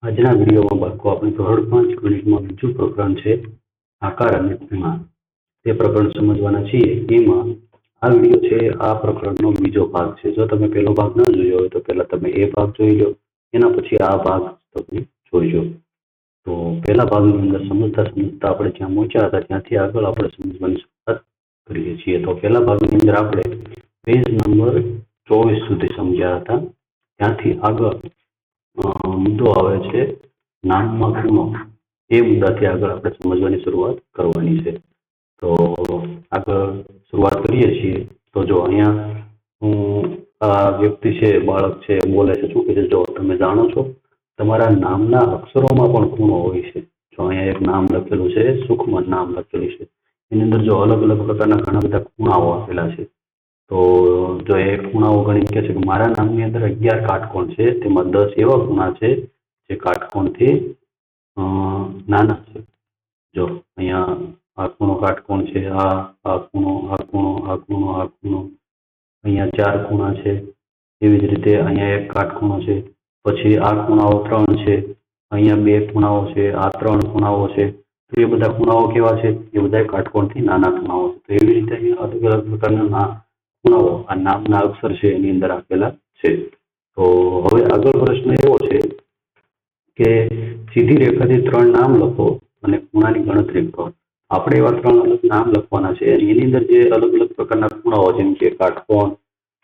આજના વિડીયોમાં બાળકો આપણે ધોરણ 5 ગણિતમાં બીજું પ્રકરણ છે આકાર અને ખૂણા. તે પ્રકરણ સમજવાના છીએ. એમાં આ વિડીયો છે આ પ્રકરણનો બીજો ભાગ છે. જો તમે પહેલો ભાગ ન જોયો હોય તો પહેલા તમે એ ભાગ જોઈ લો, એના પછી આ ભાગ તમે જોઈજો. તો પહેલા ભાગની અંદર સમજતા આપણે જ્યાં પહોંચ્યા હતા ત્યાંથી આગળ આપણે સમજવાની શરૂઆત કરીએ છીએ. તો પહેલા ભાગની અંદર આપણે પેજ નંબર 24 સુધી સમજ્યા હતા. ત્યાંથી આગળ મુદ્દો આવે છે નામમાં ખૂણો. એ મુદ્દાથી આગળ આપણે સમજવાની શરૂઆત કરવાની છે. તો આગળ શરૂઆત કરીએ છીએ. તો જો અહીંયા આ વ્યક્તિ છે, બાળક છે, બોલે છે, શું કહે છે? જો તમે જાણો છો તમારા નામના અક્ષરોમાં પણ ખૂણો હોય છે. જો અહીંયા એક નામ લખેલું છે, સુખમન નામ લખેલું છે, એની અંદર જો અલગ અલગ પ્રકારના ઘણા બધા ખૂણાઓ આપેલા છે. તો જો એ ખૂણાઓ ગણિત કહે છે કે મારા નામની અંદર 11 કાટકોણ છે, તેમાં 10 એવા ખૂણા છે જે કાટકોણથી નાના છે. જો અહીંયા આ ખૂણો કાટકોણ છે, આ ખૂણો, આ ખૂણો, આ ખૂણો, આ ખૂણો, અહીંયા 4 ખૂણા છે. એવી જ રીતે અહીંયા એક કાટખૂણો છે. પછી આ ખૂણાઓ 3 છે, અહીંયા 2 ખૂણાઓ છે, આ 3 ખૂણાઓ છે. તો એ બધા ખૂણાઓ કેવા છે? એ બધા કાટકોણથી નાના ખૂણાઓ છે. તો એવી રીતે અહીંયા અલગ અલગ પ્રકારના ખૂણાઓ આ નામના અક્ષર છે એની અંદર આપેલા છે. તો હવે આગળ પ્રશ્ન એવો છે કે સીધી રેખાથી 3 નામ લખો અને ખૂણાની ગણતરી કરો. આપણે એવા 3 અલગ નામ લખવાના છે. એની અંદર જે અલગ અલગ પ્રકારના ખૂણાઓ જેમ કે કાટકોણ,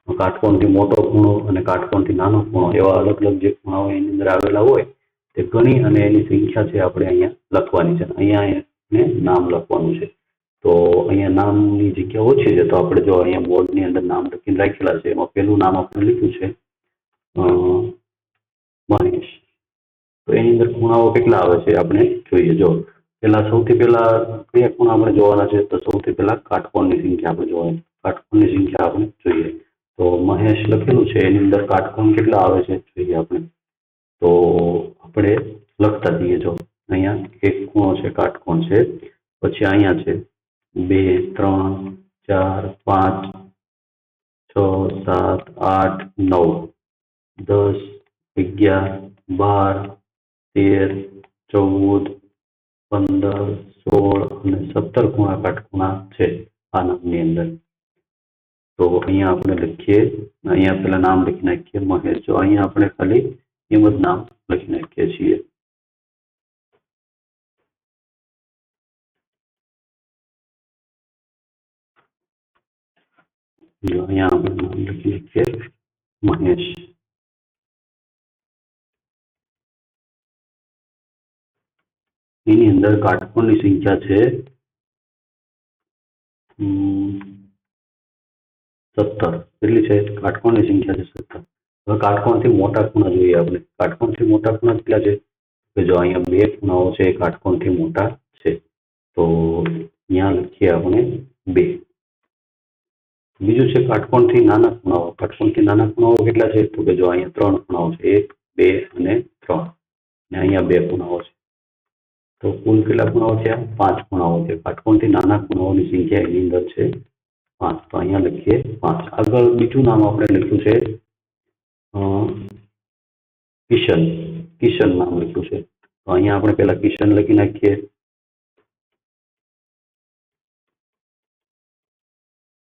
કાટકોણથી મોટો ખૂણો અને કાટકોણથી નાનો ખૂણો, એવા અલગ અલગ જે ખૂણાઓ એની અંદર આવેલા હોય તે ગણી અને એની સંખ્યા છે આપણે અહીંયા લખવાની છે. અહીંયા એને નામ લખવાનું છે. તો અહીંયા નામની જગ્યા ઓછી છે, તો આપણે જો અહીંયા બોર્ડની અંદર નામ લખીને રાખેલા છે. એમાં પહેલું નામ આપણે લખ્યું છે મહેશ. તો એની અંદર ખૂણાઓ કેટલા આવે છે આપણે જોઈએ. જો સૌથી પહેલા કયા ખૂણા આપણે જોવાના છે? તો સૌથી પહેલા કાટકોણની સંખ્યા આપણે જોવાની. કાટકોણની સંખ્યા આપણે જોઈએ. તો મહેશ લખેલું છે એની અંદર કાટકોણ કેટલા આવે છે જોઈએ આપણે. તો આપણે લખતા જઈએ. જો અહીંયા એક ખૂણો છે, કાટકોણ છે. પછી અહીંયા છે 2, 3, 4, 5, 6, 7, 8, 9, 10, 11, 12, 13, 14, 15, 16 અને 17 ખૂણા કાટખૂણા છે આ નામની અંદર. તો અહીંયા આપણે લખીએ, અહીંયા પેલા નામ લખી નાખીએ મહેશ. જો અહીંયા આપણે ખાલી એમ જ નામ લખી નાખીએ છીએ. જો અહીંયા આપણે નામ લખી નાખીએ મહેશ. એની અંદર કાટકોણની સંખ્યા છે 17. કેટલી છે? કાટકોણની સંખ્યા છે 17. હવે કાટકોણથી મોટા ખૂણા જોઈએ આપણે. કાટકોણથી મોટા ખૂણા કેટલા છે? કે જો અહીંયા 2 ખૂણાઓ છે એ કાટકોણથી મોટા છે. તો અહીંયા લખીએ આપણે 2. બીજું છે કાટકોણથી નાના ખૂણાઓ. કાટકોણથી નાના ખૂણાઓ કેટલા છે? તો કે જો અહીંયા 3 ખૂણાઓ છે, 1, 2 અને 3. અને અહીંયા 2 ખૂણાઓ છે. તો કુલ કેટલા ખૂણાઓ છે? 5 ખૂણાઓ છે. કાટકોણથી નાના ખૂણાઓની સંખ્યા એની અંદર છે 5. તો અહીંયા લખીએ 5. આગળ બીજું નામ આપણે લખ્યું છે કિશન. કિશન નામ લખ્યું છે. તો અહીંયા આપણે પહેલા કિશન લખી નાખીએ.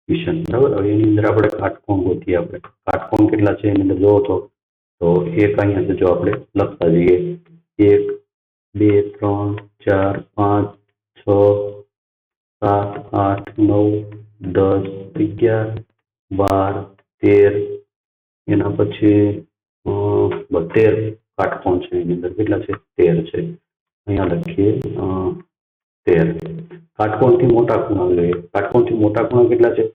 કિશન, બરાબર. હવે એની અંદર આપણે કાટકોણ ગોતીએ. આપણે કાટકોણ કેટલા છે એની અંદર જોવો તો એક અહીંયા છે. જો આપણે લખતા જઈએ 1, 2, 3, 4, 5, 6, 7, 8, 9, 10, 11, 12, 13. એના પછી 13 કાટકોણ છે. એની અંદર કેટલા છે? 13 છે. અહીંયા લખીએ 13. કાટકોણથી મોટા ખૂણા જોઈએ. કાટકોણથી મોટા ખૂણા કેટલા છે?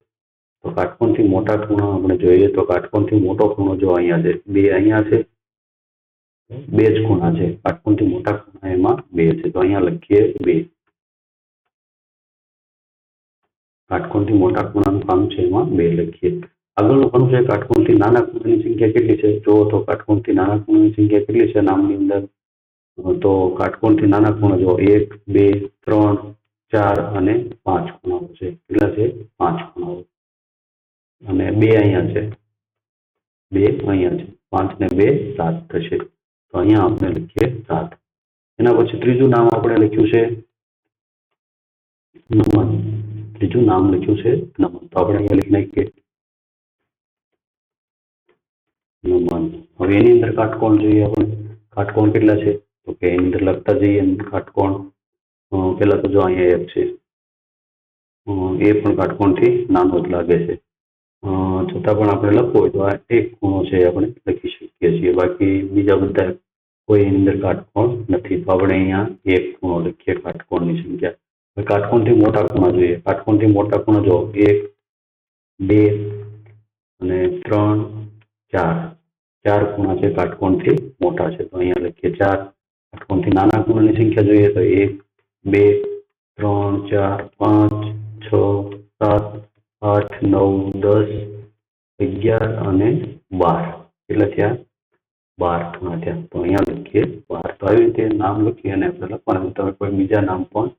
તો કાટકોણથી મોટા ખૂણા આપણે જોઈએ તો કાટકોણથી મોટો ખૂણો જો અહીંયા છે 2. અહીંયા છે 2 જ ખૂણા છે. કાટકોણથી મોટા ખૂણા એમાં 2 છે. તો અહીંયા લખીએ 2. કાટકોણથી મોટા ખૂણાનું કામ છે એમાં 2 લખીએ. આગળનું કામ છે કાટકોણથી નાના ખૂણાની સંખ્યા કેટલી છે? જો તો કાટકોણથી નાના ખૂણાની સંખ્યા કેટલી છે નામની અંદર? તો કાટકોણથી નાના ખૂણા જો 1, 2, 3, 4 અને 5 ખૂણાઓ છે. કેટલા છે? 5 ખૂણાઓ. અને 2 અહીંયા છે, 2 અહીંયા છે. 5 ને 2 7 થશે. તો અહીંયા આપણે લખીએ 7. એના પછી ત્રીજું નામ આપણે લખ્યું છે નમન. ત્રીજું નામ લખ્યું છે નમન, તો આપણે અહીંયા લખી નાખીએ નમન. હવે એની અંદર કાટકોણ જોઈએ આપણે. કાટકોણ કેટલા છે તો કે એની અંદર લખતા જઈએ કાટકોણ. પેલા તો જો અહીંયા એક છે, એ પણ કાટકોણથી નાનો જ લાગે છે. છતાં પણ આપણે લખવું હોય તો આ એક ખૂણો છે આપણે લખી શકીએ છીએ. બાકી બીજા બધા કોઈ એની અંદર કાટકોણ નથી, તો આપણે અહીંયા એક ખૂણો લખીએ કાટકોણની સંખ્યા. હવે કાટકોણથી મોટા ખૂણા જોઈએ. કાટકોણથી મોટા ખૂણા જો 1, 2 અને 3, 4. 4 ખૂણા છે કાટકોણથી મોટા છે, તો અહીંયા લખીએ 4. કાટકોણથી નાના ખૂણાની સંખ્યા જોઈએ તો 1, 2, 3, 4, 5, 6, 7, 8, 9, 10, 11 અને 12. કેટલા થયા? 12 ખૂણા થયા, તો અહીંયા લખીએ 12. તો આવી રીતે નામ લખી અને આપણે લખવાનું. તમે કોઈ બીજા નામ પણ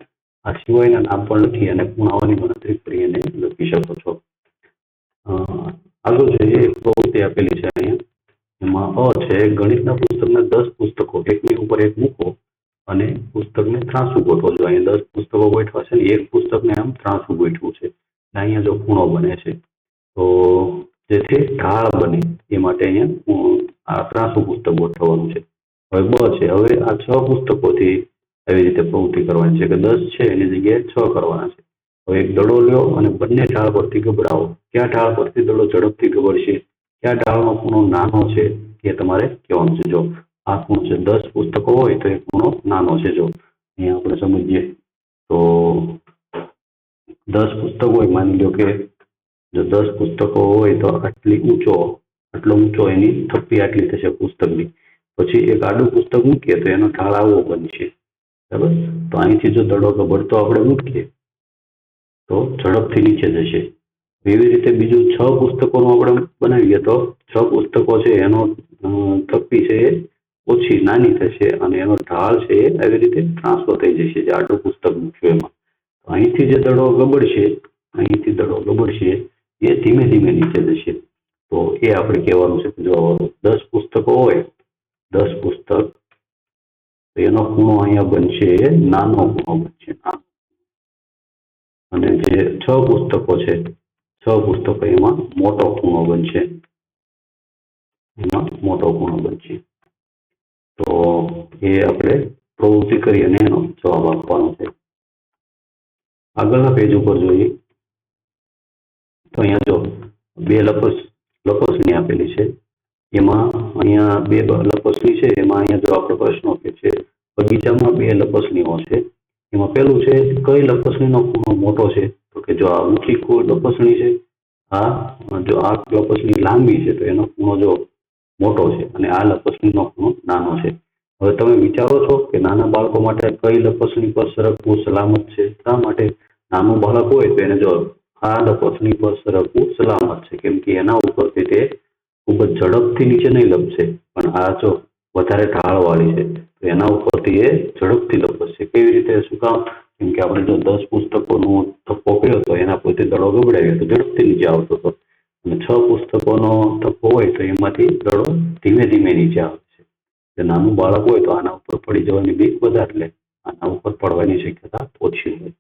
આ સિવાયના નામ પણ લખી અને ખૂણાઓની ગણતરી કરી અને લખી શકો છો. આગળ જોઈએ, એક પ્રવૃત્તિ આપેલી છે અહીંયા. એમાં છે ગણિતના પુસ્તકના 10 પુસ્તકો એકની ઉપર એક મૂકો અને પુસ્તકને ત્રાંસુ ગોઠવો. જો અહીંયા 10 પુસ્તકો ગોઠવા છે ને એક પુસ્તકને આમ ત્રાંસુ ગોઠવું છે. અહીંયા જો ખૂણો બને છે તો જેથી ઢાળ બને એ માટે અહીંયા આ ત્રાંસુ પુસ્તક ગોઠવવાનું છે. હવે છે, હવે આ 6 પુસ્તકોથી આવી રીતે પ્રવૃત્તિ કરવાની છે કે 10 છે એની જગ્યાએ 6 કરવાના છે. હવે એક દડો લ્યો અને બંને ઢાળ પરથી ગબડાવો. કયા ઢાળ પરથી દડો ઝડપથી ગબડશે, કયા ઢાળનો ખૂણો નાનો છે એ તમારે કહેવાનું છે. જો આ ખૂણો છે, 10 પુસ્તકો હોય તો એ ખૂણો નાનો છે. જો અહીંયા આપણે સમજીએ તો 10 પુસ્તકો હોય, માની લો કે જો 10 પુસ્તકો હોય તો આટલો ઊંચો એની થપ્પી આટલી થશે પુસ્તકની. પછી એક આડું પુસ્તક મૂકીએ તો એનો ઢાળ આવો બનશે. બરાબર, તો અહીંથી જો દડો ગબડતો આપણે મૂકીએ તો ઝડપથી નીચે જશે. એવી રીતે બીજું 6 પુસ્તકોનું આપણે બનાવીએ તો 6 પુસ્તકો છે એનો થપ્પી છે એ ઓછી નાની થશે અને એનો ઢાળ છે એ આવી રીતે ટ્રાન્સફર થઈ જશે. જે આડું પુસ્તક મૂક્યું એમાં અહીંથી જે દડો ગબડશે એ ધીમે ધીમે નીચે જશે. તો એ આપણે કહેવાનું છે કે જો 10 પુસ્તકો હોય, 10 પુસ્તક, તો એનો ખૂણો અહીંયા બનશે નાનો ખૂણો બનશે. અને જે 6 પુસ્તકો છે, 6 પુસ્તકો એમાં મોટો ખૂણો બનશે. તો એ આપણે પ્રવૃત્તિ કરી અને એનો જવાબ આપવાનો છે. આગળના પેજ ઉપર જોઈએ તો અહીંયા જો 2 લપસણી આપેલી છે. એમાં અહીંયા 2 લપસણી છે. એમાં અહીંયા જો આપણે પ્રશ્નો કે છે બગીચામાં 2 લપસણીઓ છે. એમાં પેલું છે કઈ લપસણીનો ખૂણો મોટો છે તો કે જો આ ઊંચી લપસણી છે, જો આ લપસણી લાંબી છે તો એનો ખૂણો જો મોટો છે અને આ લપસણીનો ખૂણો નાનો છે. હવે તમે વિચારો છો કે નાના બાળકો માટે કઈ લપસણી પર સરકવું સલામત છે? શા માટે? નાનું બાળક હોય તો એને જો આ લપસણી પર સરકવું સલામત છે, કેમ કે એના ઉપરથી તે ખૂબ જ ઝડપથી નીચે નહીં લપસે, પણ આ જો વધારે ઢાળવાળી છે તો એના ઉપરથી એ ઝડપથી લપસશે. કેવી રીતે? શું કામ? કેમ કે આપણે જો 10 પુસ્તકોનો થપ્પો કર્યો તો એના પરથી દડો ગબડાવ્યો તો ઝડપથી નીચે આવતો હતો, અને 6 પુસ્તકોનો થપ્પો હોય તો એમાંથી દડો ધીમે ધીમે નીચે આવે છે. નાનું બાળક હોય તો આના ઉપર પડી જવાની બીક વધારે લે, આના ઉપર પડવાની શક્યતા ઓછી હોય.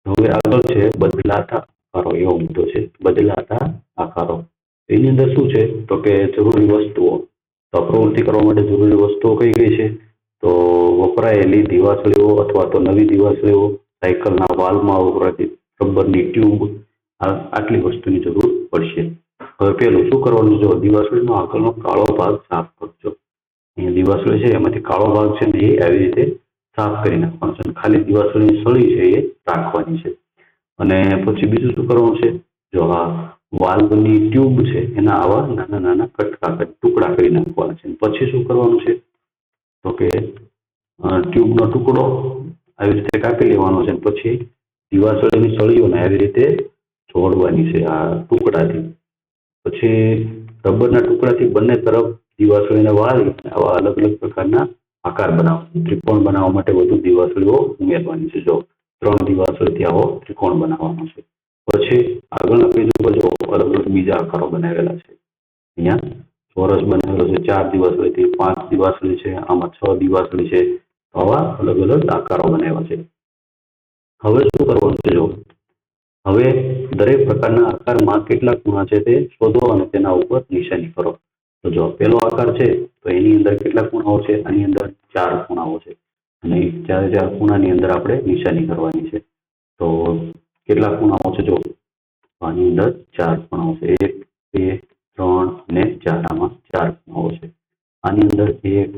હવે આગળ છે બદલાતા આકારો. એવો મુદ્દો છે બદલાતા આકારો. એની અંદર શું છે તો કે જરૂરી વસ્તુઓ. તો પ્રવૃત્તિ કરવા માટે જરૂરી વસ્તુઓ કઈ છે તો વપરાયેલી દિવાસળીઓ અથવા તો નવી દિવાસળીઓ, સાયકલના વાલ્વમાં વપરાતી રબરની ટ્યુબ, આટલી વસ્તુની જરૂર પડશે. હવે પેલું શું કરવાનું? જો દિવાસળીનો આગળનો કાળો ભાગ સાફ કરજો. અહીંયા દિવાસળી છે એમાંથી કાળો ભાગ છે ને એ આવી રીતે સાફ કરી નાખવાનો છે. ખાલી દિવાસળીની સળી છે એ રાખવાની છે. અને પછી બીજું શું કરવાનું છે? જો આ વાલ્વની ટ્યુબ છે એના આવા નાના નાના ટુકડા કરી નાખવાના છે. પછી શું કરવાનું છે તો કે ટ્યુબનો ટુકડો આવી રીતે કાપી લેવાનો છે. પછી દિવાસળીની સળીઓને આવી રીતે જોડવાની છે આ ટુકડાથી. પછી રબરના ટુકડાથી બંને તરફ દિવાસળીને વાળી આવા અલગ અલગ પ્રકારના આકાર બનાવવાનો. ત્રિકોણ બનાવવા માટે વધુ દિવાસળીઓ ઉમેરવાની છે. જો 3 દિવાસળીથી આવો ત્રિકોણ બનાવવાનો છે. પછી આગળના પેજ ઉપર જો અલગ અલગ બીજા આકારો બનાવેલા છે. અહીંયા ચોરસ બનાવેલો છે 4 દિવાસળીથી, 5 દિવાસળી છે, આમાં 6 દિવાસળી છે. તો આવા અલગ અલગ આકારો બનાવ્યા છે. હવે શું કરવાનું છે? જો હવે દરેક પ્રકારના આકારમાં કેટલા ખૂણા છે તે શોધો અને તેના ઉપર નિશાની કરો. તો જો પેલો આકાર છે તો એની અંદર કેટલા ખૂણાઓ છે? આની અંદર 4 ખૂણાઓ છે અને 4 ખૂણાની અંદર આપણે નિશાની કરવાની છે. તો કેટલા ખૂણાઓ છે? જો આની અંદર 4 ખૂણાઓ છે. 1, 2, 3 અને 4. આમાં 4 ખૂણાઓ છે. આની અંદર 1,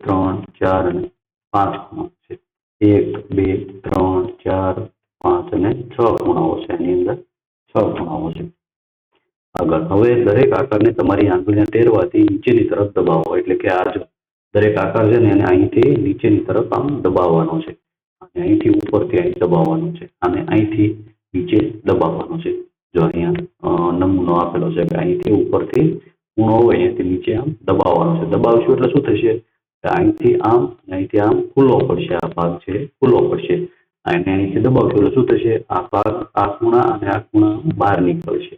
2, 3, 4 અને 5 ખૂણાઓ છે. 1, 2, 3, 4, 5 અને 6 ખૂણાઓ છે. આની અંદર 6 ખૂણાઓ છે. આગળ હવે દરેક આકારને તમારી આંગળીને ટેરવાથી નીચેની તરફ દબાવો. એટલે કે આ જો દરેક આકાર છે ને એને અહીંથી નીચેની તરફ આમ દબાવવાનો છે અને અહીંથી ઉપરથી અહીં દબાવવાનો છે અને અહીંથી નીચે દબાવવાનો છે. જો અહીંયા નમૂનો આપેલો છે કે અહીંથી ઉપરથી ખૂણો હોય અહીંથી નીચે આમ દબાવવાનો છે. દબાવશું એટલે શું થશે? અહીંથી આમ ખુલ્લો પડશે. આ ભાગ છે ખુલ્લો પડશે અને અહીંથી દબાવશું એટલે શું થશે? આ ભાગ, આ ખૂણા અને આ ખૂણા બહાર નીકળશે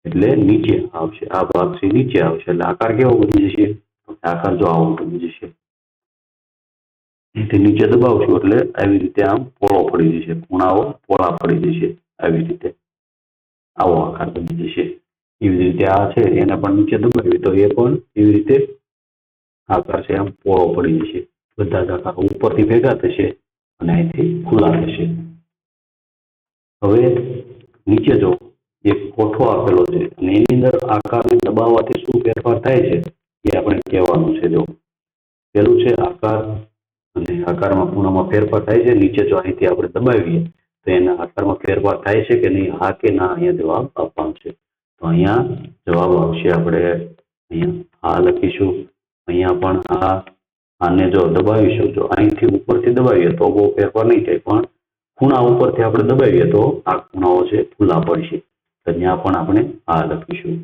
એટલે નીચે આવશે. આ ભાગ છે નીચે આવશે એટલે આકાર કેવો બની જશે? આકાર જો આવો બની જશે. અહીંથી નીચે દબાવશું એટલે આવી રીતે આમ પોળો પડી જશે. ખૂણાઓ પોળા પડી જશે. આવી રીતે આવો આકાર બની જશે. એવી રીતે આ છે એને પણ નીચે દબાવીએ તો એ પણ એવી રીતે આકાર છે આમ પોળો પડી જશે. બધા જ આકારો ઉપરથી ભેગા થશે અને અહીંથી ખુલ્લા થશે. હવે નીચે જો એક કોઠો આપેલો છે અને એની અંદર આકારને દબાવવાથી શું ફેરફાર થાય છે એ આપણે કહેવાનું છે. જો પેલું છે આકાર અને આકારમાં ખૂણામાં ફેરફાર થાય છે. નીચે જો અહીંથી આપણે દબાવીએ તો એના આકારમાં ફેરફાર થાય છે કે નહીં? હા કે ના? અહીંયા જવાબ આપવાનો છે. તો અહીંયા જવાબ આવશે. આપણે અહીંયા હા લખીશું. અહીંયા પણ આને જો દબાવીશું, જો અહીંથી ઉપરથી દબાવીએ તો બહુ ફેરફાર નહીં થાય, પણ ખૂણા ઉપરથી આપણે દબાવીએ તો આ ખૂણાઓ છે ખુલ્લા પડશે. તો ત્યાં પણ આપણે આ લખીશું.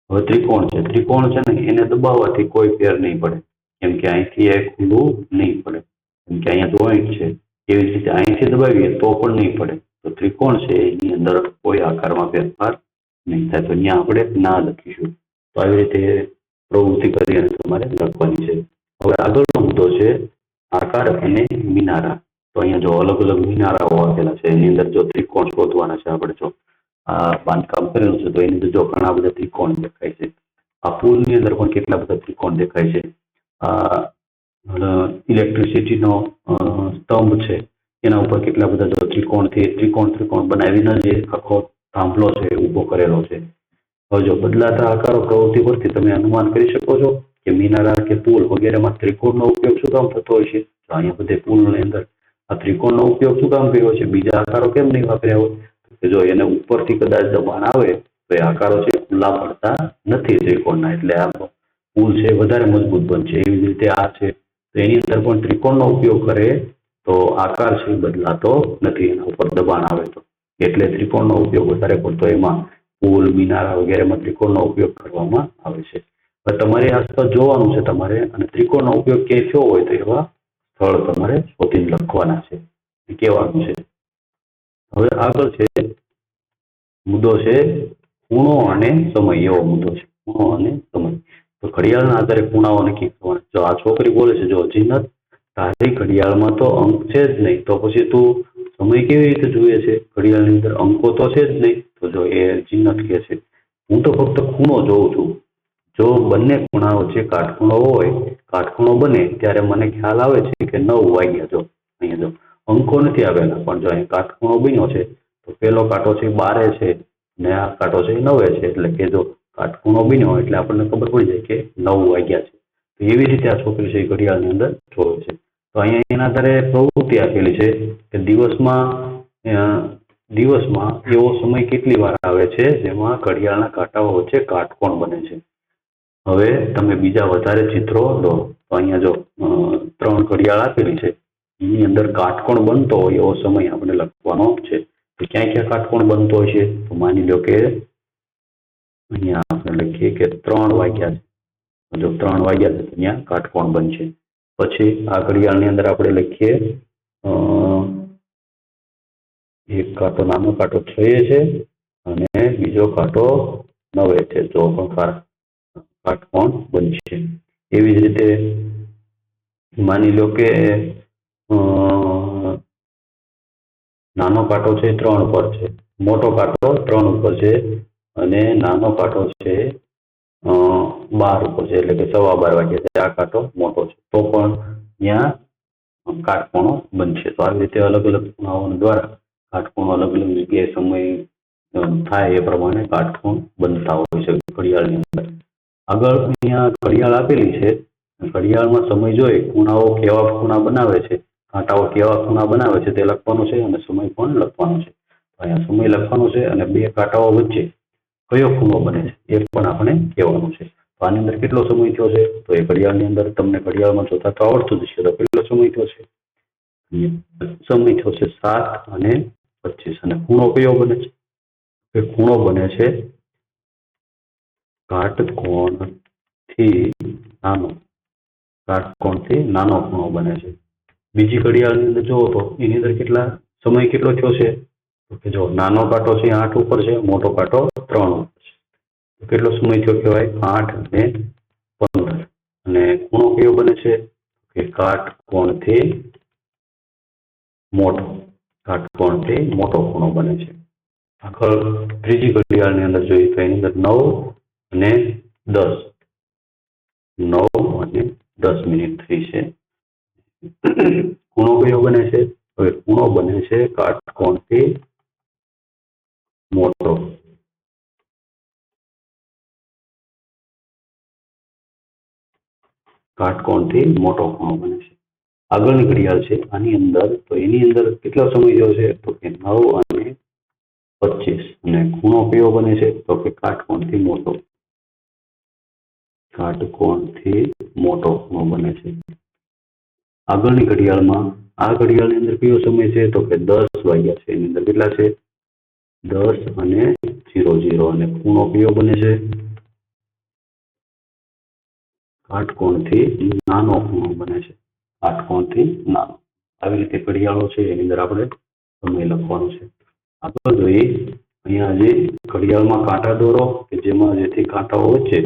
હવે ત્રિકોણ છે. ત્રિકોણ છે ને એને દબાવવાથી કોઈ ફેર નહીં પડે, કેમ કે અહીંથી એ ખુલ્લું નહીં પડે, કેમ કે અહીંયા જોઈન્ટ છે. એવી જ રીતે અહીંથી દબાવીએ તો પણ નહીં પડે. તો ત્રિકોણ છે એની અંદર કોઈ આકારમાં ફેરફાર નહીં થાય. તો અહીંયા આપણે ના લખીશું. તો આવી રીતે પ્રવૃત્તિ કરી અને તમારે લખવાની છે. હવે આગળનો મુદ્દો છે આકાર અને મિનારા. તો અહીંયા જો અલગ અલગ મિનારાઓ આપેલા છે. એની અંદર જો ત્રિકોણ શોધવાના છે આપણે. જો આ બાંધકામ કરેલું છે તો એની અંદર જો ઘણા બધા ત્રિકોણ દેખાય છે. આ પુલની અંદર પણ કેટલા બધા ત્રિકોણ દેખાય છે. આ ઇલેક્ટ્રિસિટીનો સ્તંભ છે એના ઉપર કેટલા બધા જો ત્રિકોણ બનાવીને જે આખો થાંભલો છે ઊભો કરેલો છે. હવે જો બદલાતા આકારો પ્રવૃત્તિ પરથી તમે અનુમાન કરી શકો છો કે મિનારા કે પુલ વગેરેમાં ત્રિકોણનો ઉપયોગ શું કામ થતો હોય છે? તો અહીંયા બધે પુલની અંદર આ ત્રિકોણનો ઉપયોગ શું કામ કર્યો છે? બીજા આકારો કેમ નહીં વાપર્યા હોય? કે જો એને ઉપરથી કદાચ દબાણ આવે તો એ આકારો છે ખુલ્લા પડતા નથી ત્રિકોણના, એટલે આ પુલ છે વધારે મજબૂત બનશે. એવી જ રીતે આ છે તો એની અંદર પણ ત્રિકોણનો ઉપયોગ કરે તો આકાર છે બદલાતો નથી એના ઉપર દબાણ આવે તો, એટલે ત્રિકોણનો ઉપયોગ વધારે પડતો એમાં પુલ, મિનારા વગેરેમાં ત્રિકોણનો ઉપયોગ કરવામાં આવે છે. હવે તમારી આસપાસ જોવાનું છે તમારે, અને ત્રિકોણનો ઉપયોગ ક્યાંય થયો હોય તો એવા સ્થળ તમારે શોધીને લખવાના છે, કહેવાનું છે. હવે આગળ છે મુદ્દો છે ખૂણો અને સમય. એવો મુદ્દો છે ખૂણો અને સમય. તો ઘડિયાળના આધારે ખૂણાઓ નક્કી કરવાના. જો આ છોકરી બોલે છે, જો જીનત તારી ઘડિયાળમાં તો અંક છે જ નહીં, તો પછી તું સમય કેવી રીતે જુએ છે? ઘડિયાળની અંદર અંકો તો છે જ નહીં. તો જો એ જીનત કહે છે હું તો ફક્ત ખૂણો જોઉં છું. જો બંને ખૂણા વચ્ચે કાટખૂણો હોય, કાટખૂણો બને ત્યારે મને ખ્યાલ આવે છે કે 9 વાગ્યા. જો અહીંયા જો અંકો નથી આવેલા, પણ જો અહીં કાટખૂણો બન્યો છે તો પેલો કાંટો છે 12 છે ને આ કાંટો છે 9 છે, એટલે કે જો કાટખૂણો બન્યો એટલે આપણને ખબર પડી જાય કે 9 વાગ્યા છે. તો એવી રીતે આ છોકરી છે એ ઘડિયાળની અંદર જોવે છે. તો અહીંયા એના આધારે પ્રવૃત્તિ આપેલી છે કે દિવસમાં એવો સમય કેટલી વાર આવે છે જેમાં ઘડિયાળના કાંટાઓ વચ્ચે કાટકોણ બને છે. હવે તમે બીજા વધારે ચિત્રો દો. તો અહીંયા જો 3 ઘડિયાળ આપેલી છે, એની અંદર કાટકોણ બનતો હોય એવો સમય આપણે લખવાનો છે. તો ક્યાં ક્યાં કાટકોણ બનતો હોય છે? તો માની લો કે અહીંયા આપણે લખીએ કે 3 વાગ્યા છે. જો 3 વાગ્યા છે તો અહીંયા કાટકોણ બનશે. પછી આ ઘડિયાળની અંદર આપણે લખીએ એક કાંટો નાનો કાંટો 6 છે અને બીજો કાંટો નવે છે તો પણ કાટકોણ બનશે. એવી જ રીતે માની લો કે નાનો કાંટો છે 3 પર છે, મોટો કાંટો 3 ઉપર છે અને નાનો કાંટો છે 12 ઉપર છે, એટલે કે 12:15 વાગ્યા છે. આ કાંટો મોટો છે તો પણ ત્યાં કાટકોણો બનશે. તો આવી રીતે અલગ અલગ ખૂણાઓ દ્વારા કાટકોણો અલગ અલગ જગ્યાએ સમય થાય એ પ્રમાણે કાટકોણ બનતા હોય છે ઘડિયાળની અંદર. આગળ અહીંયા ઘડિયાળ આપેલી છે, ઘડિયાળમાં સમય જોઈ ખૂણાઓ કેવા ખૂણા બનાવે છે, કાંટાઓ કેવા ખૂણા બનાવે છે તે લખવાનું છે અને સમય પણ લખવાનો છે. અહીંયા સમય લખવાનો છે અને બે કાંટાઓ વચ્ચે કયો ખૂણો બને છે એ પણ આપણે કહેવાનું છે. તો આની અંદર કેટલો સમય થયો છે? તો એ ઘડિયાળની અંદર તમને ઘડિયાળમાં જોતા તો આવડતું જ છે. તો કેટલો સમય થયો છે? સમય થયો છે 7:25 અને ખૂણો કયો બને છે? એ ખૂણો બને છે કાટકોણથી નાનો ખૂણો બને છે. બીજી ઘડિયાળની અંદર જુઓ તો એની અંદર સમય કેટલો થયો છે? તો કે જો નાનો કાંટો છે 8 ઉપર છે, મોટો કાંટો 3 ઉપર છે. તો કેટલો સમય થયો કહેવાય? 8:15 અને ખૂણો કયો બને છે? કે કાટકોણથી મોટો ખૂણો બને છે. આગળ ત્રીજી ઘડિયાળની અંદર જોઈએ તો એની અંદર 9:10 મિનિટ થઈ છે. ખૂણો કયો બને છે? હવે ખૂણો બને છે કાટકોણથી મોટો. ખૂણો બને છે. આગળની ઘડિયાળ છે આની અંદર, તો એની અંદર કેટલો સમય થયો છે? તો કે 9:25 અને ખૂણો કયો બને છે? તો કે કાટકોણથી મોટો ખૂણો બને છે. આગળની ઘડિયાળમાં આ ઘડિયાળની અંદર કયો સમય છે? તો કે 10 વાગ્યા છે. એની અંદર કેટલા છે? 10:00 અને ખૂણો કયો બને છે? કાટકોણથી નાનો ખૂણો બને છે. આવી રીતે ઘડિયાળો છે એની અંદર આપણે સમય લખવાનો છે. આગળ જોઈએ અહીંયા જે ઘડિયાળમાં કાંટા દોરો કે જેથી કાંટાઓ વચ્ચે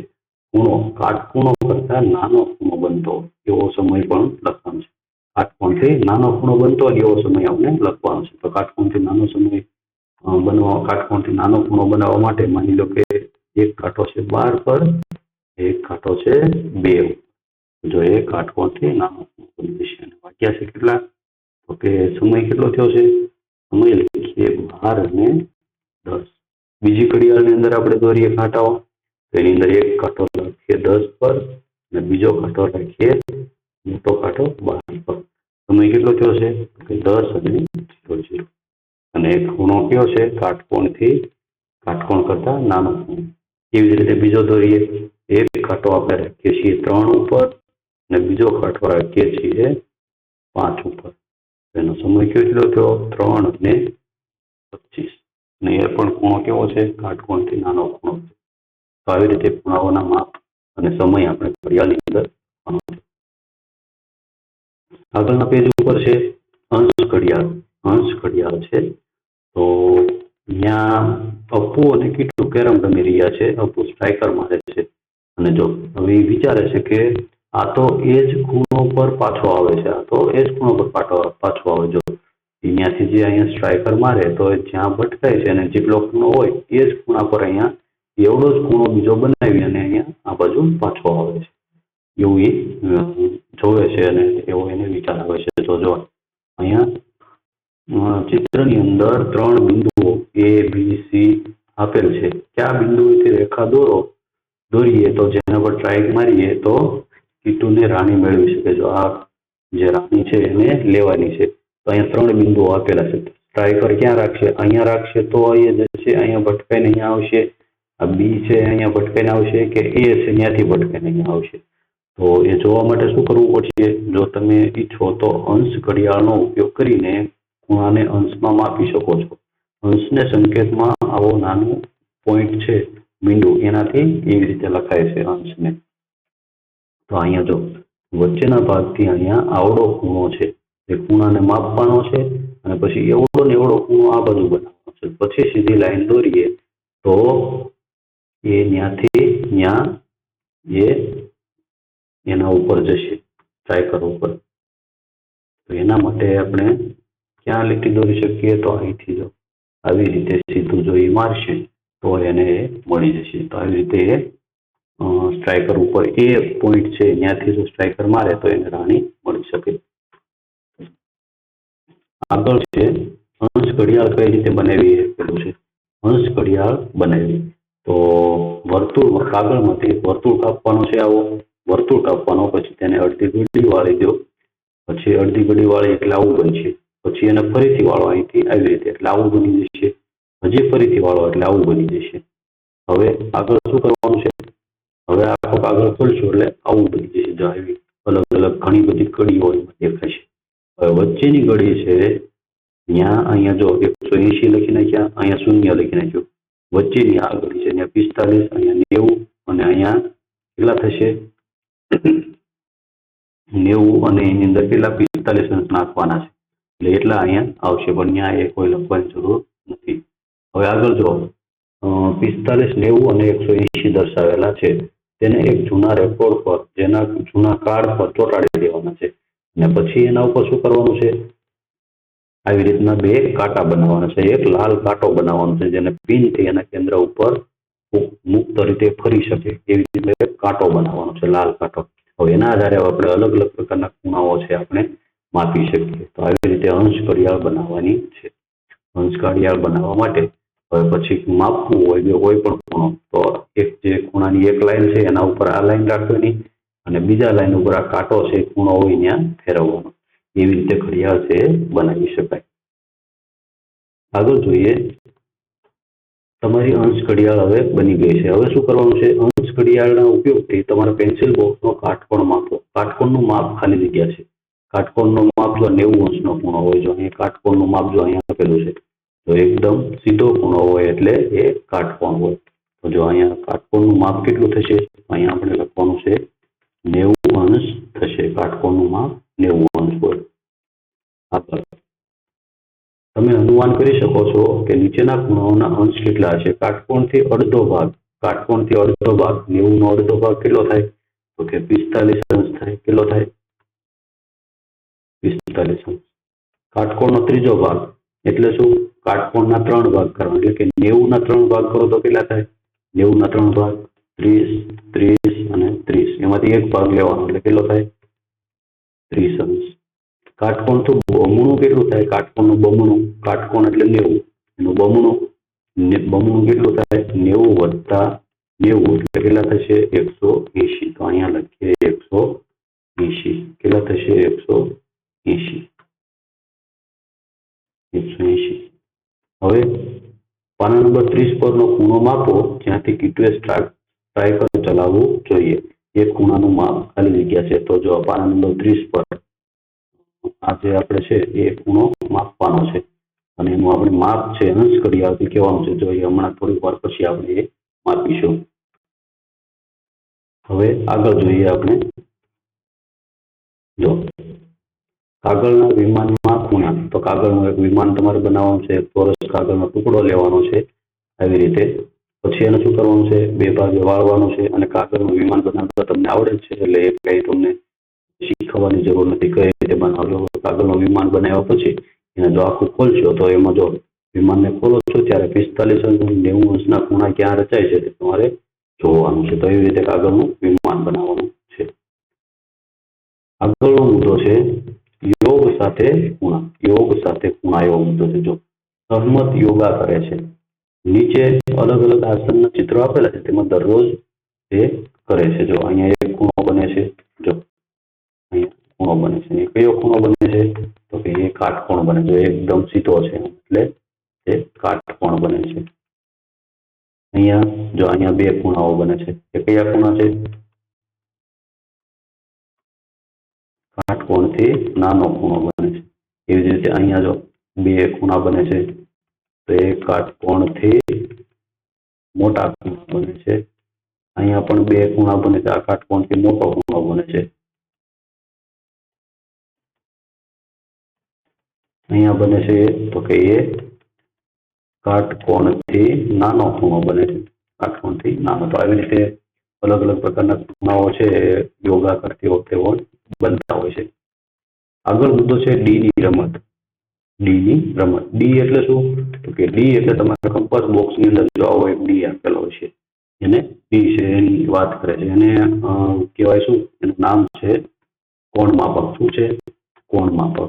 કાટખૂણો કરતા નાનો ખૂણો બનતો એવો સમય પણ લખવાનો છે. કાટકોણથી નાનો ખૂણો બનતો એવો સમય આપણે લખવાનો છે. તો કાટકોણથી નાનો ખૂણો બનાવવા માટે માની લો કે એક કાંટો છે 12 પર, એક કાંટો છે 2. જો એ કાટકોણથી નાનો ખૂણો બની જશે. વાગ્યા છે કેટલા? તો કે સમય કેટલો થયો છે? સમય લખીએ 12:10. બીજી ઘડિયાળની અંદર આપણે દોરીએ કાંટાઓ, તો એની અંદર એક કાંટો લખીએ 10 પર અને બીજો કાંટો લખીએ મોટો કાંટો 12 પર. સમય કેટલો થયો છે? કે 10:00 અને ખૂણો કયો છે? કાટકોણ કરતા નાનો ખૂણો. એવી જ રીતે બીજો દોરીએ, એક કાંટો આપણે રાખીએ છીએ 3 ઉપર અને બીજો કાંટો રાખીએ છીએ 5 ઉપર. એનો સમય કેટલો થયો? 3:25 અને એ પણ ખૂણો કેવો છે? કાટકોણથી નાનો ખૂણો છે. તો આવી રીતે ખૂણાઓના માપ અને સમય આપણે ઘડિયાળની અંદર લખવાનો છે. આગળના પેજ ઉપર છે અંશ ઘડિયાળ છે. તો ત્યાં અપ્પુ અને કીટુ કેરમ રમી રહ્યા છે. અપ્પુ સ્ટ્રાઈકર મારે છે અને જો હવે એ વિચારે છે કે આ તો એ જ ખૂણો પર પાછો આવે છે, પાછો આવે. જો અહીંયાથી જે અહીંયા સ્ટ્રાઈકર મારે તો જ્યાં ભટકાય છે અને જેટલો ખૂણો હોય એ જ ખૂણા પર અહીંયા એવડો જ ખૂણો બીજો બનાવી અને અહીંયા આ બાજુ પાછો આવે છે એવું એ જોવે છે અને એવો એને વિચાર આવે છે. તો જો અહીંયા ચિત્રની અંદર 3 બિંદુઓ A, B, C આપેલ છે. કયા બિંદુઓથી રેખા દોરીએ તો જેના પર ટ્રાઈક મારીએ તો કીટુને રાણી મેળવી શકે. જો આ જે રાણી છે એને લેવાની છે. તો અહીંયા 3 બિંદુઓ આપેલા છે. સ્ટ્રાઈકર ક્યાં રાખશે? અહીંયા રાખશે તો અહીંયા જશે, અહીંયા ભટકાઈને અહીંયા આવશે. આ બી છે અહીંયા ભટકાઈને આવશે કે એ છે ત્યાંથી ભટકાઈને અહીંયા આવશે. તો એ જોવા માટે શું કરવું પડશે? જો તમે ઈચ્છો તો અંશ ઘડિયાળનો ઉપયોગ કરીને ખૂણાને અંશમાં માપી શકો છો. અંશને સંકેતમાં આવો નાનો પોઈન્ટ છે બિંદુ, એનાથી એવી રીતે લખાય છે અંશને. તો અહીંયા જો વચ્ચેના ભાગથી અહીંયા આવડો ખૂણો છે એ ખૂણાને માપવાનો છે અને પછી એવડો ને એવડો ખૂણો આ બાજુ બનાવવાનો છે. પછી સીધી લાઈન દોરીએ તો એ ત્યાંથી ત્યાં એ એના ઉપર જશે, સ્ટ્રાઈકર ઉપર. તો એના માટે આપણે ક્યાં લીટી દોરી શકીએ? તો અહીંથી જો આવી રીતે સીધું જો એ મારશે તો એને મળી જશે. તો આવી રીતે સ્ટ્રાઈકર ઉપર એ પોઈન્ટ છે ત્યાંથી જો સ્ટ્રાઈકર મારે તો એને રાણી મળી શકે. આગળ છે અંશ ઘડિયાળ કઈ રીતે બનાવી એ પેલું છે. અંશ ઘડિયાળ બનાવી તો વર્તુળ કાગળમાંથી વર્તુળ કાપવાનો છે. આવો વર્તુળ કાપવાનો, પછી તેને અડધી ઘડી વાળી દો, પછી અડધી ઘડી વાળી એટલે આવું બનશે. પછી એને ફરીથી વાળો અહીંથી આવી રીતે એટલે આવું બની જશે. હજી ફરીથી વાળો એટલે આવું બની જશે. હવે આગળ શું કરવાનું છે? હવે આખો કાગળ ખોલશો એટલે આવું બની જશે. જો આવી અલગ અલગ ઘણી બધી કડીઓ દેખાશે. હવે વચ્ચેની કડી છે ત્યાં અહીંયા જો 180 લખી નાખ્યા, અહીંયા શૂન્ય લખી નાખ્યું. વચ્ચેની આ કડી છે ત્યાં 45, અહીંયા 90 અને અહીંયા કેટલા થશે? 90 અને એની અંદર કેટલા 45 અંશ નાખવાના છે એટલે એટલા અહીંયા આવશે. પણ ત્યાં એ કોઈ લખવાની જરૂર નથી. હવે આગળ જો 45, 90 અને 180 દર્શાવેલા છે તેને એક જૂના રેકોર્ડ પર, જેના જૂના કાર્ડ પર ચોંટાડી દેવાના છે. અને પછી એના ઉપર શું કરવાનું છે? આવી રીતના બે કાંટા બનાવવાના છે. એક લાલ કાંટો બનાવવાનો છે જેને પિનથી એના કેન્દ્ર ઉપર મુક્ત રીતે ફરી શકે એવી રીતે એક કાંટો બનાવવાનો છે, લાલ કાંટો. હવે એના આધારે આપણે અલગ અલગ પ્રકારના ખૂણાઓ છે આપણે માપી શકીએ. તો આવી રીતે અંશ ઘડિયાળ બનાવવાની છે. અંશ ઘડિયાળ બનાવવા માટે હવે પછી માપવું હોય કોઈ પણ ખૂણો તો એક જે ખૂણાની એક લાઈન છે એના ઉપર આ લાઈન રાખવાની અને બીજા લાઈન ઉપર આ કાંટો છે ખૂણો હોય ત્યાં ફેરવવાનો. એવી રીતે ઘડિયાળ છે બનાવી શકાય. આગળ જોઈએ, તમારી અંશ ઘડિયાળ હવે બની ગઈ છે. હવે શું કરવાનું છે? અંશ ઘડિયાળના ઉપયોગથી તમારા પેન્સિલ બોક્સનો કાટકોણ માપો. કાટકોણનું માપ ખાલી જગ્યા છે. કાટકોણનું માપ જો 90 અંશનો ખૂણો હોય, જો અહીંયા કાટકોણનું માપ જો અહીંયા આપેલું છે તો એકદમ સીધો ખૂણો હોય એટલે એ કાટકોણ હોય. તો જો અહીંયા કાટકોણનું માપ કેટલું થશે? અહીંયા આપણે લખવાનું છે 90 અંશ થશે. કાટકોણનું માપ 90 અંશ હોય. આગળ તમે અનુમાન કરી શકો છો કે નીચેના ખૂણાઓના અંશ કેટલા હશે? કાટકોણથી અડધો ભાગ, કાટકોણથી અડધો ભાગ 90 નો અડધો ભાગ કેટલો થાય? તો કે 45 અંશ થાય. કેટલો થાય? 45 અંશ. કાટકોણનો ત્રીજો ભાગ એટલે શું? કાટકોણના 3 ભાગ કરવા, એટલે કે 90 ના 3 ભાગ કરો તો કેટલા થાય? 90 ના 3 ભાગ 30, 30 અને 30. એમાંથી એક ભાગ લેવાનો એટલે કેટલો થાય? 30 અંશ. કાટકોણ તો બમણું કેટલું થાય? કાટકોણનું બમણું, કાટકોણ એટલે 90, એનું બમણું કેટલું થાય? 90 વત્તા 90 એટલે કેટલા થશે? 180. તો અહીંયા લખીએ 180. કેટલા થશે? 180. 180. હવે પાના નંબર 30 પરનો ખૂણો માપો જ્યાંથી કીટવે સ્ટ્રાઈકર ચલાવવું જોઈએ. એક ખૂણાનું માપ ખાલી જગ્યા છે. તો જો પાના નંબર 30 પર આ જે આપણે છે એ ખૂણો માપવાનો છે અને એનું આપણે માપ છે અંશ ઘડિયાળથી કહેવાનું છે. જો એ હમણાં થોડીક વાર પછી આપણે એ માપીશું. હવે આગળ જોઈએ આપણે, જો કાગળના વિમાનમાં ખૂણા. તો કાગળનું એક વિમાન તમારે બનાવવાનું છે. એક ચોરસ કાગળનો ટુકડો લેવાનો છે આવી રીતે. પછી એને શું કરવાનું છે? બે ભાગે વાળવાનું છે અને કાગળનું વિમાન બનાવતા તમને આવડે જ છે એટલે એ કઈ તમને શીખવવાની જરૂર નથી કઈ રીતે બનાવજો. કાગળનું વિમાન બનાવ્યા પછી એને જો આખું ખોલશો તો એમાં જો વિમાનને ખોલો છો ત્યારે 45 અંશ અને 90 અંશના ખૂણા ક્યાં રચાય છે તે તમારે જોવાનું છે. તો એવી રીતે કાગળનું વિમાન બનાવવાનું છે. આગળનો મુદ્દો છે યોગ સાથે ખૂણા. યોગ સાથે ખૂણા એવો મુદ્દો છે. જો સહમત યોગા કરે છે, નીચે અલગ અલગ આસનના ચિત્રો આપેલા છે તેમાં દરરોજ એ કરે છે. જો અહીંયા એક ખૂણો બને છે, જો અહીંયા ખૂણો બને છે. એ કયો ખૂણો બને છે? તો કે એ કાટકોણ બને છે. એકદમ સીધો છે એટલે એ કાટકોણ બને છે. અહીંયા જો અહીંયા બે ખૂણાઓ બને છે. એ કયા ખૂણા છે? કાટકોણથી નાનો ખૂણો બને છે. એવી જ રીતે અહીંયા જો બે ખૂણા બને છે તો એ કાટકોણથી મોટા ખૂણા બને છે. અહીંયા પણ બે ખૂણા બને છે. આ કાટકોણથી મોટો ખૂણો બને છે. અહીંયા બને છે તો કે એ કાટકોણથી નાનો ખૂણો બને છે. કાટકોણથી નાનો. તો આવી રીતે અલગ અલગ પ્રકારના ખૂણાઓ છે એ યોગા કરતી વખતે પણ બનતા હોય છે. આગળ મુદ્દો છે ડી ની રમત. ડી ની રમત. ડી એટલે શું? તો કે ડી એટલે તમારા કંપાસ બોક્સની અંદર જો આવો એક ડી આપેલો છે એને ડી છે એની વાત કરે છે. એને કહેવાય શું? એનું નામ છે કોણ માપક. શું છે? કોણ માપક.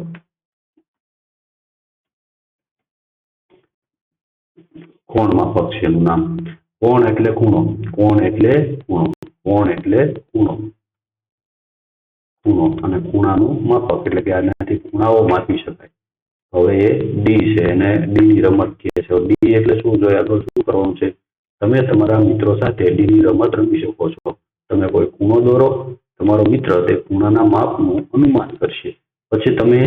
કોણ માપક છે એનું નામ. કોણ એટલે ખૂણો. કોણ એટલે ખૂણો. કોણ એટલે ખૂણો. ખૂણો અને ખૂણાનું માપક એટલે કે આનાથી ખૂણાઓ માપી શકાય. હવે એ ડી છે એને ડી ની રમત કહે છે. ડી એટલે શું? જોઈએ આગળ શું કરવાનું છે? તમે તમારા મિત્રો સાથે ડી ની રમત રમી શકો છો. તમે કોઈ ખૂણો દોરો. તમારો મિત્ર તે ખૂણાના માપનું અનુમાન કરશે. પછી તમે